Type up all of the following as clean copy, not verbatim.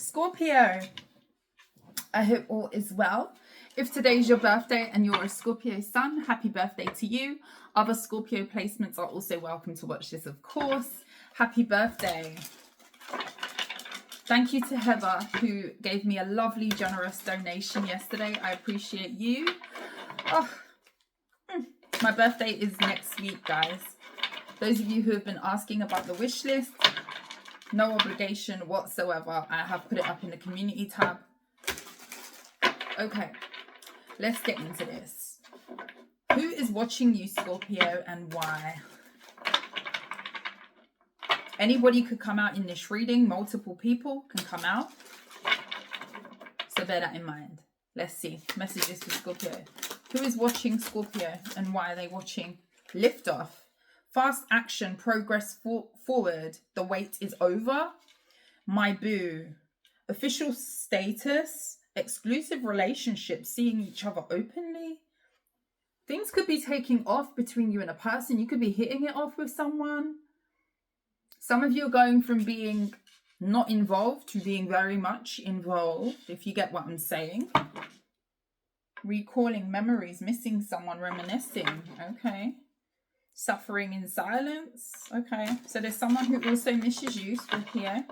Scorpio, I hope all is well. If today's your birthday and you're a Scorpio sun, happy birthday to you. Other Scorpio placements are also welcome to watch this, of course. Happy birthday. Thank you to Heather, who gave me a lovely, generous donation yesterday. I appreciate you. Oh, my birthday is next week, guys. Those of you who have been asking about the wish list, no obligation whatsoever. I have put it up in the community tab. Okay, let's get into this. Who is watching you, Scorpio, and why? Anybody could come out in this reading. Multiple people can come out. So bear that in mind. Let's see. Messages for Scorpio. Who is watching Scorpio and why are they watching? Liftoff. Fast action. Progress forward. The wait is over. My boo. Official status. Exclusive relationships. Seeing each other openly. Things could be taking off between you and a person. You could be hitting it off with someone. Some of you are going from being not involved to being very much involved, if you get what I'm saying. Recalling memories, missing someone, reminiscing. Okay. Suffering in silence. Okay. So there's someone who also misses you, Scorpio.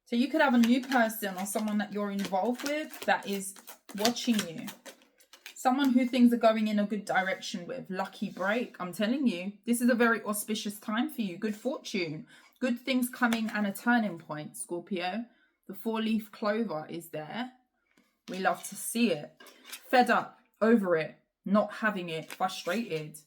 So you could have a new person or someone that you're involved with that is watching you. Someone who things are going in a good direction with. Lucky break. I'm telling you, this is a very auspicious time for you. Good fortune. Good things coming and a turning point, Scorpio. The 4-leaf clover is there. We love to see it. Fed up. Over it. Not having it. Frustrated.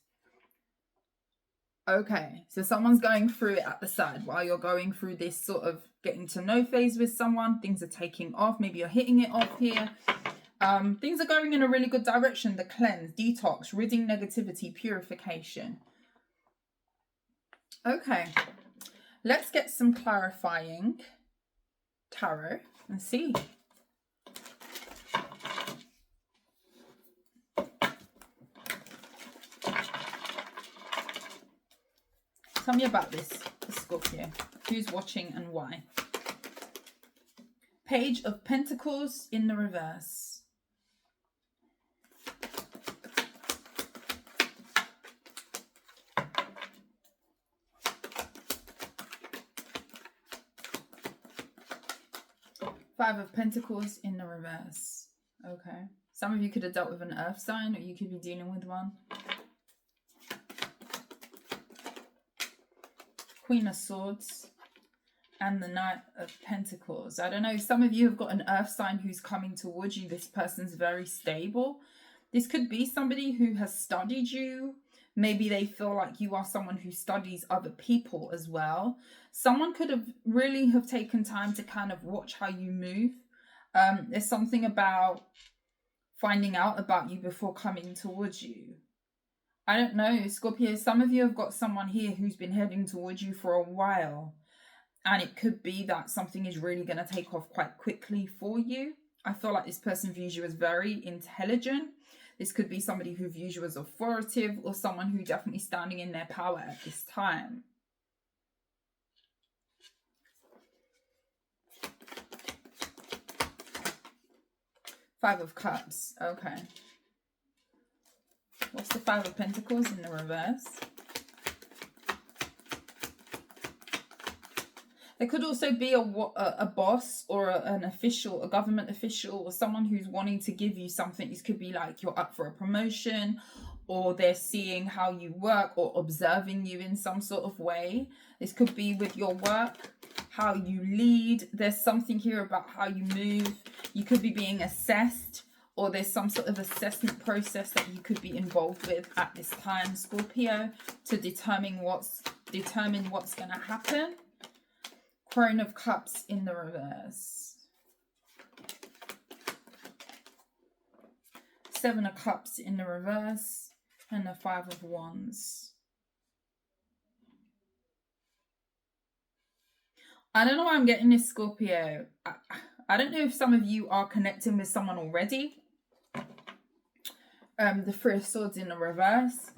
Okay. So someone's going through it at the side while you're going through this sort of getting to know phase with someone. Things are taking off. Maybe you're hitting it off here. Things are going in a really good direction. The cleanse, detox, ridding negativity, purification. Okay, let's get some clarifying tarot and see. Tell me about this, Scorpio. Who's watching and why? Page of Pentacles in the reverse. Five of Pentacles in the reverse. Okay. Some of you could have dealt with an earth sign, or you could be dealing with one. Queen of Swords and the Knight of Pentacles. I don't know. Some of you have got an earth sign who's coming towards you. This person's very stable. This could be somebody who has studied you. Maybe they feel like you are someone who studies other people as well. Someone could have really have taken time to kind of watch how you move. There's something about finding out about you before coming towards you. I don't know, Scorpio, some of you have got someone here who's been heading towards you for a while. And it could be that something is really going to take off quite quickly for you. I feel like this person views you as very intelligent. This could be somebody who views you as authoritative or someone who definitely standing in their power at this time. Five of Cups. Okay. What's the Five of Pentacles in the reverse? There could also be a boss or an official, a government official, or someone who's wanting to give you something. This could be like you're up for a promotion, or they're seeing how you work or observing you in some sort of way. This could be with your work, how you lead. There's something here about how you move. You could be being assessed, or there's some sort of assessment process that you could be involved with at this time, Scorpio, to determine what's going to happen. Queen of Cups in the reverse. Seven of Cups in the reverse. And the Five of Wands. I don't know why I'm getting this, Scorpio. I don't know if some of you are connecting with someone already. The Three of Swords in the reverse.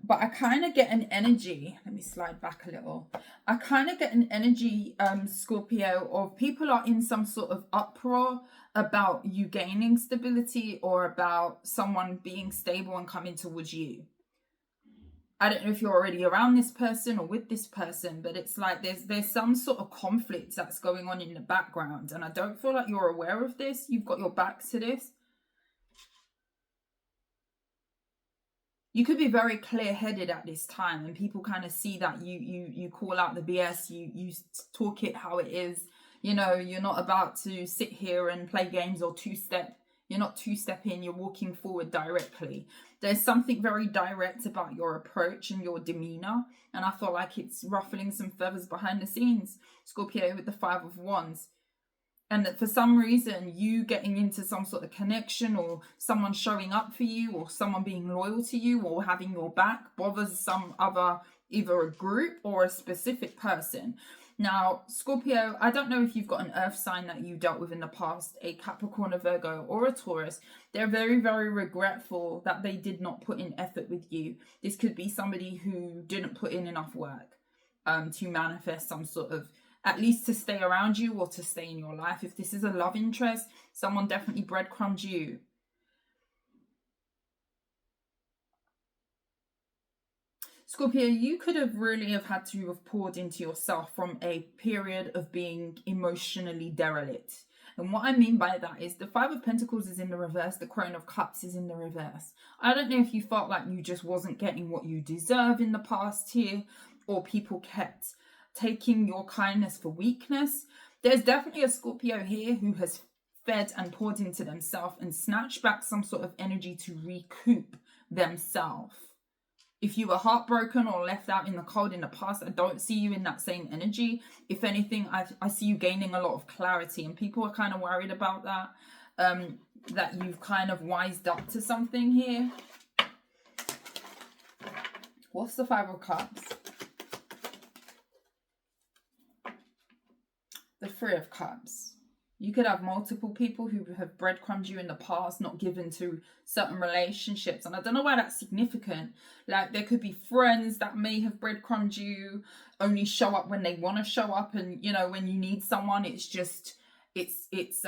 But I kind of get an energy, let me slide back a little. I kind of get an energy, Scorpio, of people are in some sort of uproar about you gaining stability or about someone being stable and coming towards you. I don't know if you're already around this person or with this person, but it's like there's some sort of conflict that's going on in the background. And I don't feel like you're aware of this. You've got your back to this. You could be very clear-headed at this time, and people kind of see that you call out the BS, you talk it how it is. You know, you're not about to sit here and play games or two-step. You're not two-stepping, you're walking forward directly. There's something very direct about your approach and your demeanor, and I feel like it's ruffling some feathers behind the scenes, Scorpio, with the 5 of Wands. And that for some reason, you getting into some sort of connection or someone showing up for you or someone being loyal to you or having your back bothers some other, either a group or a specific person. Now, Scorpio, I don't know if you've got an earth sign that you dealt with in the past, a Capricorn, a Virgo, or a Taurus. They're very, very regretful that they did not put in effort with you. This could be somebody who didn't put in enough work to manifest some sort of, at least to stay around you or to stay in your life. If this is a love interest, someone definitely breadcrumbed you. Scorpio, you could have really have had to have poured into yourself from a period of being emotionally derelict. And what I mean by that is the 5 of Pentacles is in the reverse, the Crown of Cups is in the reverse. I don't know if you felt like you just wasn't getting what you deserve in the past here, or people kept taking your kindness for weakness. There's definitely a Scorpio here who has fed and poured into themselves and snatched back some sort of energy to recoup themselves. If you were heartbroken or left out in the cold in the past, I don't see you in that same energy. If anything, I see you gaining a lot of clarity, and people are kind of worried about that, that you've kind of wised up to something here. What's the 5 of Cups? The 3 of Cups. You could have multiple people who have breadcrumbed you in the past, not given to certain relationships. And I don't know why that's significant. Like, there could be friends that may have breadcrumbed you, only show up when they want to show up. And, you know, when you need someone, it's just, it's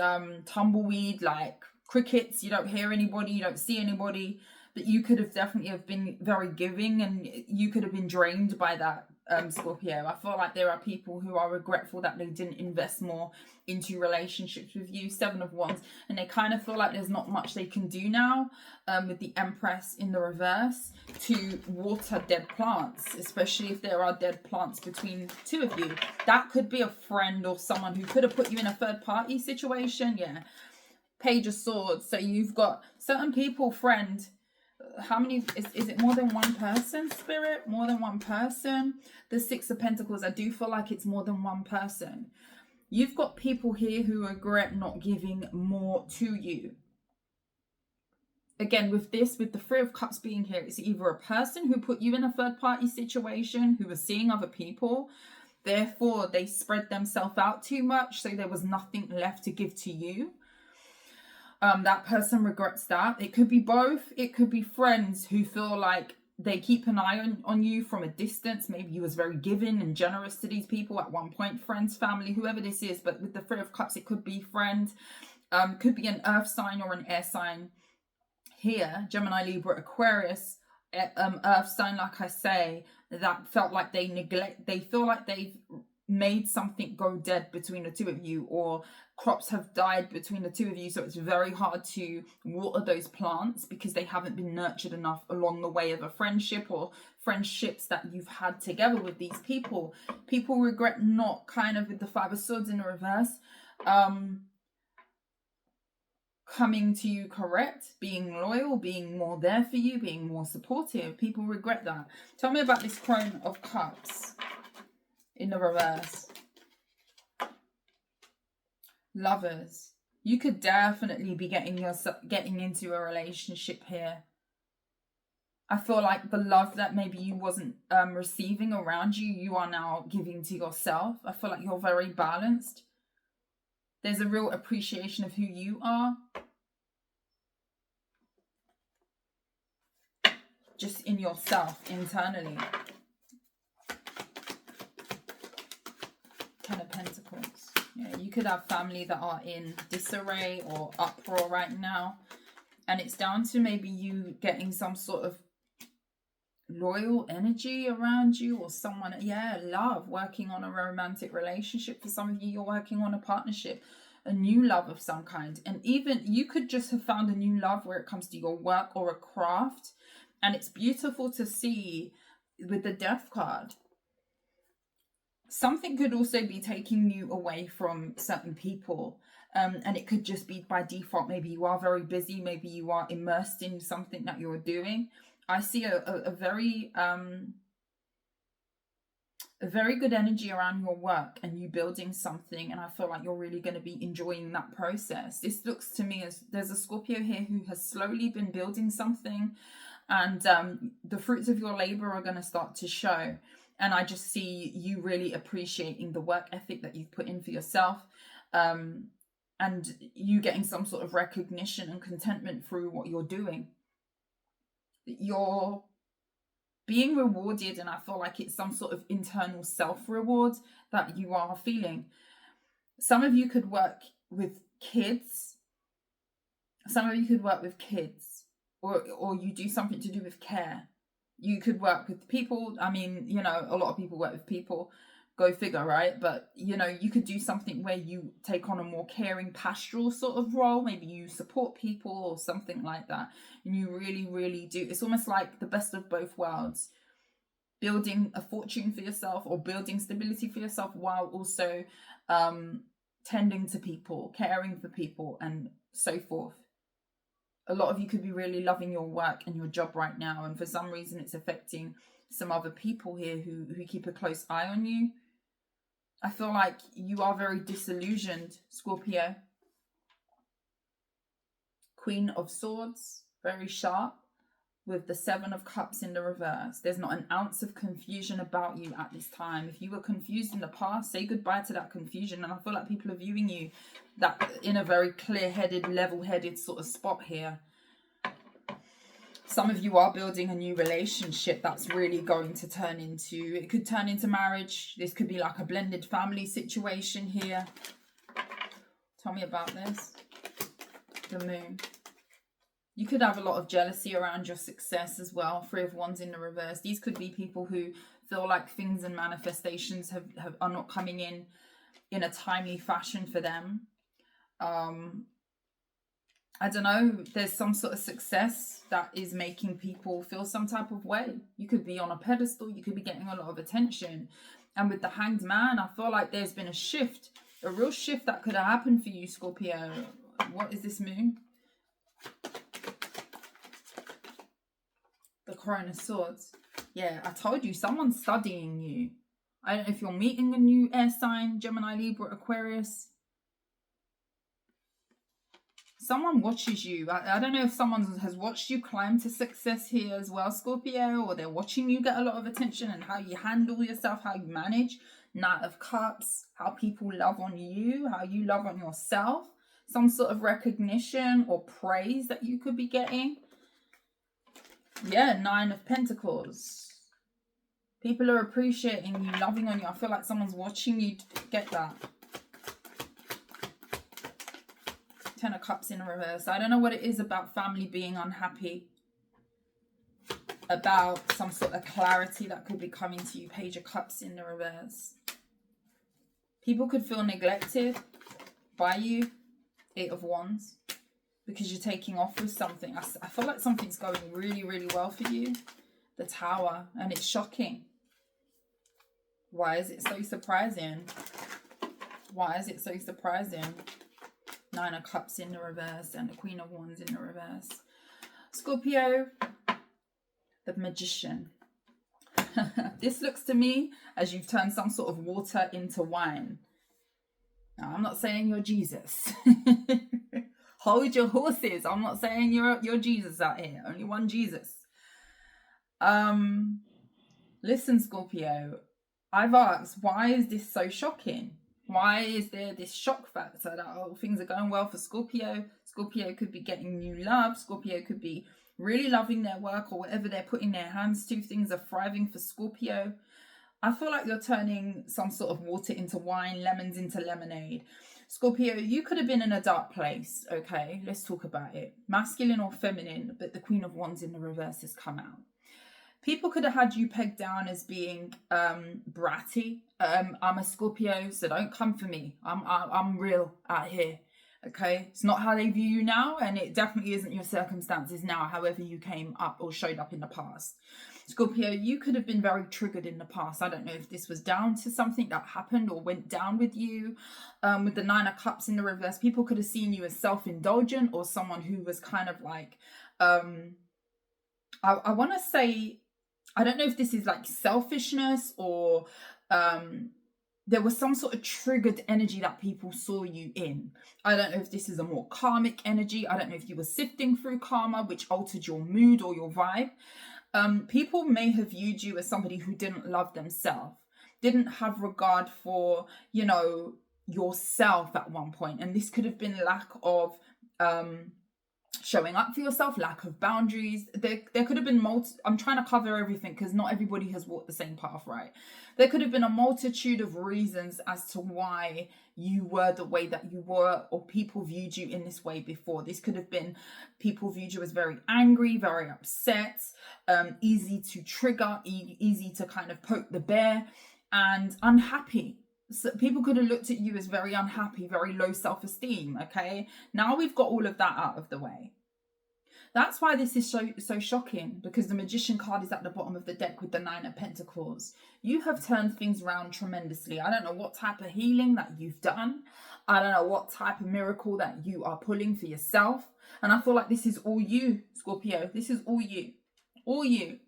tumbleweed, like crickets. You don't hear anybody, you don't see anybody. But you could have definitely have been very giving, and you could have been drained by that, Scorpio. I feel like there are people who are regretful that they didn't invest more into relationships with you. 7 of Wands, and they kind of feel like there's not much they can do now, with the Empress in the reverse, to water dead plants, especially if there are dead plants between 2 of you. That could be a friend or someone who could have put you in a third party situation. Yeah. Page of Swords. So you've got certain people, friend. How many is it? More than one person, Spirit? More than one person. The 6 of Pentacles, I do feel like it's more than one person. You've got people here who regret not giving more to you. Again, with this, with the 3 of Cups being here, it's either a person who put you in a third party situation, who was seeing other people, therefore they spread themselves out too much, so there was nothing left to give to you. That person regrets that. It could be both. It could be friends who feel like they keep an eye on you from a distance. Maybe you was very giving and generous to these people at one point. Friends, family, whoever this is. But with the 3 of Cups, it could be friend. Could be an earth sign or an air sign. Here, Gemini, Libra, Aquarius, earth sign, like I say, that felt like they feel like they've made something go dead between the 2 of you, or crops have died between the 2 of you, so it's very hard to water those plants because they haven't been nurtured enough along the way of a friendship or friendships that you've had together with these people. People regret not, kind of with the 5 of Swords in the reverse, coming to you correct, being loyal, being more there for you, being more supportive. People regret that. Tell me about this Crown of Cups in the reverse. Lovers. You could definitely be getting into a relationship here. I feel like the love that maybe you wasn't receiving around you, you are now giving to yourself. I feel like you're very balanced. There's a real appreciation of who you are. just in yourself, internally. Ten of Pentacles. Yeah, you could have family that are in disarray or uproar right now. And it's down to maybe you getting some sort of loyal energy around you, or someone, love, working on a romantic relationship. For some of you, you're working on a partnership, a new love of some kind. And even you could just have found a new love where it comes to your work or a craft. And it's beautiful to see with the Death card. Something could also be taking you away from certain people. And it could just be by default. Maybe you are very busy. Maybe you are immersed in something that you're doing. I see a very good energy around your work and you building something. And I feel like you're really going to be enjoying that process. This looks to me as there's a Scorpio here who has slowly been building something. And the fruits of your labor are going to start to show. And I just see you really appreciating the work ethic that you've put in for yourself. And you getting some sort of recognition and contentment through what you're doing. You're being rewarded, and I feel like it's some sort of internal self-reward that you are feeling. Some of you could work with kids. Some of you could work with kids, or you do something to do with care. You could work with people. I mean, you know, a lot of people work with people. Go figure, right? But, you know, you could do something where you take on a more caring, pastoral sort of role. Maybe you support people or something like that. And you really, really do. It's almost like the best of both worlds. Building a fortune for yourself or building stability for yourself while also tending to people, caring for people and so forth. A lot of you could be really loving your work and your job right now. And for some reason, it's affecting some other people here who keep a close eye on you. I feel like you are very disillusioned, Scorpio. Queen of Swords, very sharp, with the Seven of Cups in the reverse. There's not an ounce of confusion about you at this time. If you were confused in the past, say goodbye to that confusion. And I feel like people are viewing you that in a very clear-headed, level-headed sort of spot here. Some of you are building a new relationship that's really going to turn into, it could turn into marriage. This could be like a blended family situation here. Tell me about this. The Moon. You could have a lot of jealousy around your success as well. Three of Wands in the reverse. These could be people who feel like things and manifestations are not coming in a timely fashion for them. I don't know, there's some sort of success that is making people feel some type of way. You could be on a pedestal, you could be getting a lot of attention. And with the Hanged Man, I feel like there's been a shift, a real shift that could have happened for you, Scorpio. What is this Moon? The Crown of Swords. Yeah, I told you, someone's studying you. I don't know if you're meeting a new air sign, Gemini, Libra, Aquarius. Someone watches you. I don't know if someone has watched you climb to success here as well, Scorpio, or they're watching you get a lot of attention and how you handle yourself, how you manage. Knight of Cups, how people love on you, how you love on yourself. Some sort of recognition or praise that you could be getting. Yeah, Nine of Pentacles. People are appreciating you, loving on you. I feel like someone's watching you get that. Ten of Cups in reverse. I don't know what it is about family being unhappy. About some sort of clarity that could be coming to you. Page of Cups in the reverse. People could feel neglected by you. Eight of Wands. Because you're taking off with something. I feel like something's going really, really well for you. The Tower. And it's shocking. Why is it so surprising? Why is it so surprising? Nine of Cups in the reverse and the Queen of Wands in the reverse. Scorpio, the Magician. This looks to me as you've turned some sort of water into wine. Now, I'm not saying you're Jesus. Hold your horses. I'm not saying you're Jesus out here. Only one Jesus. Listen, Scorpio. I've asked, why is this so shocking? Why is there this shock factor that, oh, things are going well for Scorpio? Scorpio could be getting new love. Scorpio could be really loving their work or whatever they're putting their hands to. Things are thriving for Scorpio. I feel like you're turning some sort of water into wine, lemons into lemonade. Scorpio, you could have been in a dark place, okay? Let's talk about it. Masculine or feminine, but the Queen of Wands in the reverse has come out. People could have had you pegged down as being bratty. I'm a Scorpio, so don't come for me. I'm real out here, okay? It's not how they view you now, and it definitely isn't your circumstances now, however you came up or showed up in the past. Scorpio, you could have been very triggered in the past. I don't know if this was down to something that happened or went down with you. With the Nine of Cups in the reverse, people could have seen you as self-indulgent or someone who was kind of like, I want to say, I don't know if this is like selfishness or there was some sort of triggered energy that people saw you in. I don't know if this is a more karmic energy. I don't know if you were sifting through karma, which altered your mood or your vibe. People may have viewed you as somebody who didn't love themselves, didn't have regard for, you know, yourself at one point. And this could have been lack of showing up for yourself, lack of boundaries. There could have been I'm trying to cover everything because not everybody has walked the same path, right? There could have been a multitude of reasons as to why you were the way that you were, or people viewed you in this way before. This could have been people viewed you as very angry, very upset, easy to trigger, easy to kind of poke the bear, and unhappy. So people could have looked at you as very unhappy, very low self-esteem, okay? Now we've got all of that out of the way. That's why this is so shocking, because the Magician card is at the bottom of the deck with the Nine of Pentacles. You have turned things around tremendously. I don't know what type of healing that you've done. I don't know what type of miracle that you are pulling for yourself. And I feel like this is all you, Scorpio. This is all you. All you.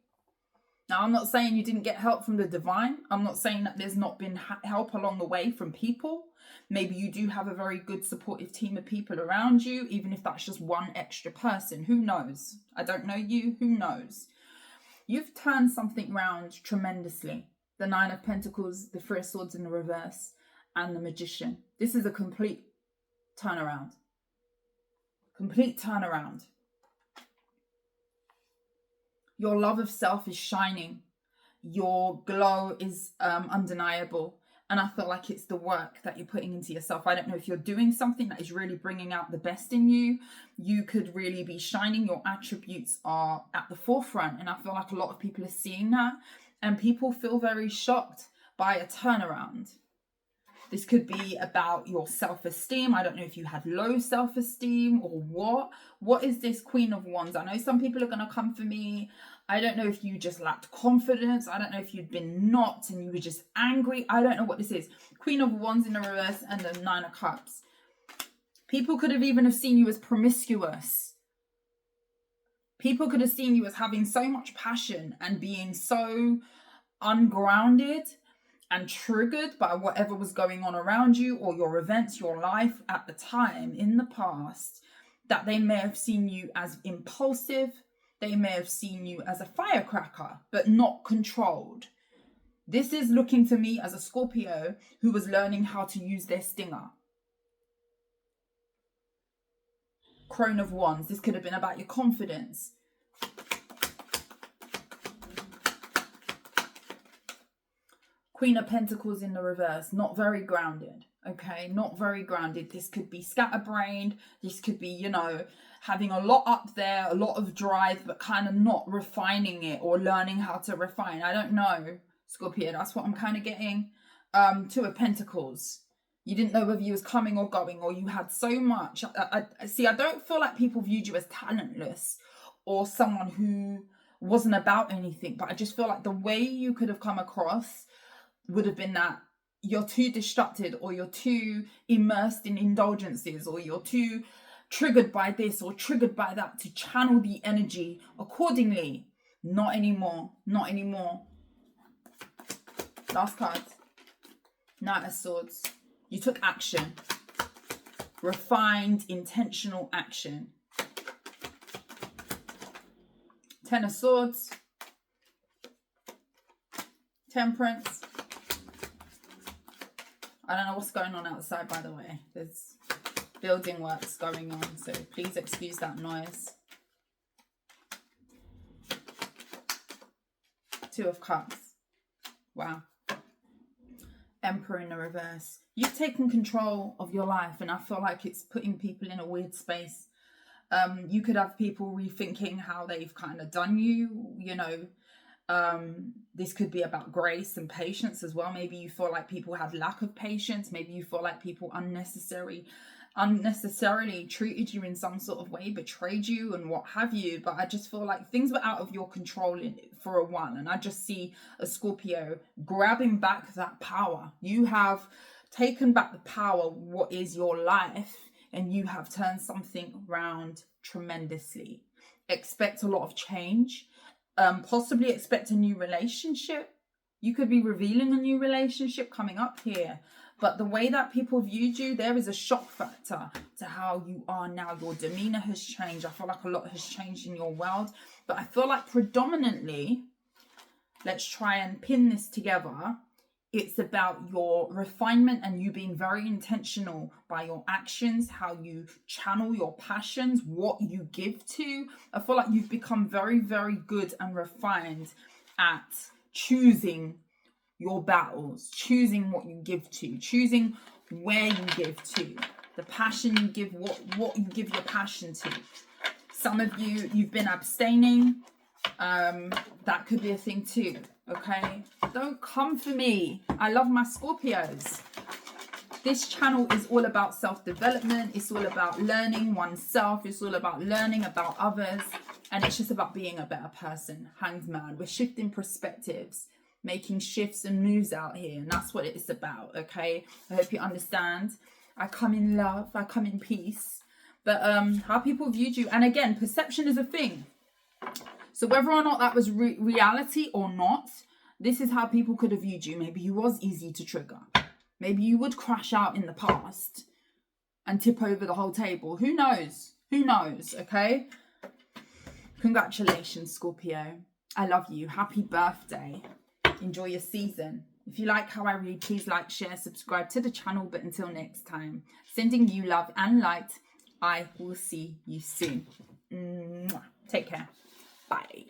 Now, I'm not saying you didn't get help from the divine. I'm not saying that there's not been help along the way from people. Maybe you do have a very good supportive team of people around you, even if that's just one extra person. Who knows? I don't know you. Who knows? You've turned something round tremendously. The Nine of Pentacles, the Three of Swords in the reverse, and the Magician. This is a complete turnaround. Complete turnaround. Your love of self is shining. Your glow is undeniable. And I feel like it's the work that you're putting into yourself. I don't know if you're doing something that is really bringing out the best in you. You could really be shining. Your attributes are at the forefront. And I feel like a lot of people are seeing that. And people feel very shocked by a turnaround. This could be about your self-esteem. I don't know if you had low self-esteem or what. What is this Queen of Wands? I know some people are going to come for me. I don't know if you just lacked confidence. I don't know if you'd been knocked and you were just angry. I don't know what this is. Queen of Wands in the reverse and the Nine of Cups. People could have even have seen you as promiscuous. People could have seen you as having so much passion and being so ungrounded and triggered by whatever was going on around you or your events, your life at the time in the past, that they may have seen you as impulsive. They may have seen you as a firecracker, but not controlled. This is looking to me as a Scorpio who was learning how to use their stinger. Crone of Wands. This could have been about your confidence. Queen of Pentacles in the reverse. Not very grounded. Okay, not very grounded. This could be scatterbrained. This could be, you know, having a lot up there, a lot of drive, but kind of not refining it or learning how to refine. I don't know, Scorpio. That's what I'm kind of getting. Two of Pentacles. You didn't know whether you was coming or going, or you had so much. I don't feel like people viewed you as talentless or someone who wasn't about anything, but I just feel like the way you could have come across would have been that you're too distracted, or you're too immersed in indulgences, or you're too triggered by this or triggered by that to channel the energy accordingly. Not anymore. Not anymore. Last card. Knight of Swords. You took action. Refined, intentional action. Ten of Swords. Temperance. I don't know what's going on outside, by the way. There's building works going on, so please excuse that noise. Two of Cups. Wow. Emperor in the reverse. You've taken control of your life, and I feel like it's putting people in a weird space. You could have people rethinking how they've kind of done you, you know. This could be about grace and patience as well. Maybe you feel like people had lack of patience. Maybe you feel like people unnecessarily treated you in some sort of way, betrayed you and what have you. But I just feel like things were out of your control for a while, and I just see a Scorpio grabbing back that power. You have taken back the power, what is your life, and you have turned something around tremendously. Expect a lot of change. Possibly expect a new relationship. You could be revealing a new relationship coming up here. But the way that people viewed you, there is a shock factor to how you are now. Your demeanor has changed. I feel like a lot has changed in your world. But I feel like predominantly, let's try and pin this together. It's about your refinement and you being very intentional by your actions, how you channel your passions, what you give to. I feel like you've become very, very good and refined at choosing your battles, choosing what you give to, choosing where you give to, the passion you give, what you give your passion to. Some of you, you've been abstaining. That could be a thing too. Okay, don't come for me. I love my Scorpios. This channel is all about self-development. It's all about learning oneself. It's all about learning about others. And it's just about being a better person. Hanged man. We're shifting perspectives, making shifts and moves out here. And that's what it's about, okay? I hope you understand. I come in love. I come in peace. But how people viewed you. And again, perception is a thing. So whether or not that was reality or not, this is how people could have viewed you. Maybe you was easy to trigger. Maybe you would crash out in the past and tip over the whole table. Who knows? Who knows, okay? Congratulations, Scorpio. I love you. Happy birthday. Enjoy your season. If you like how I read, please like, share, subscribe to the channel. But until next time, sending you love and light. I will see you soon. Take care. Bye.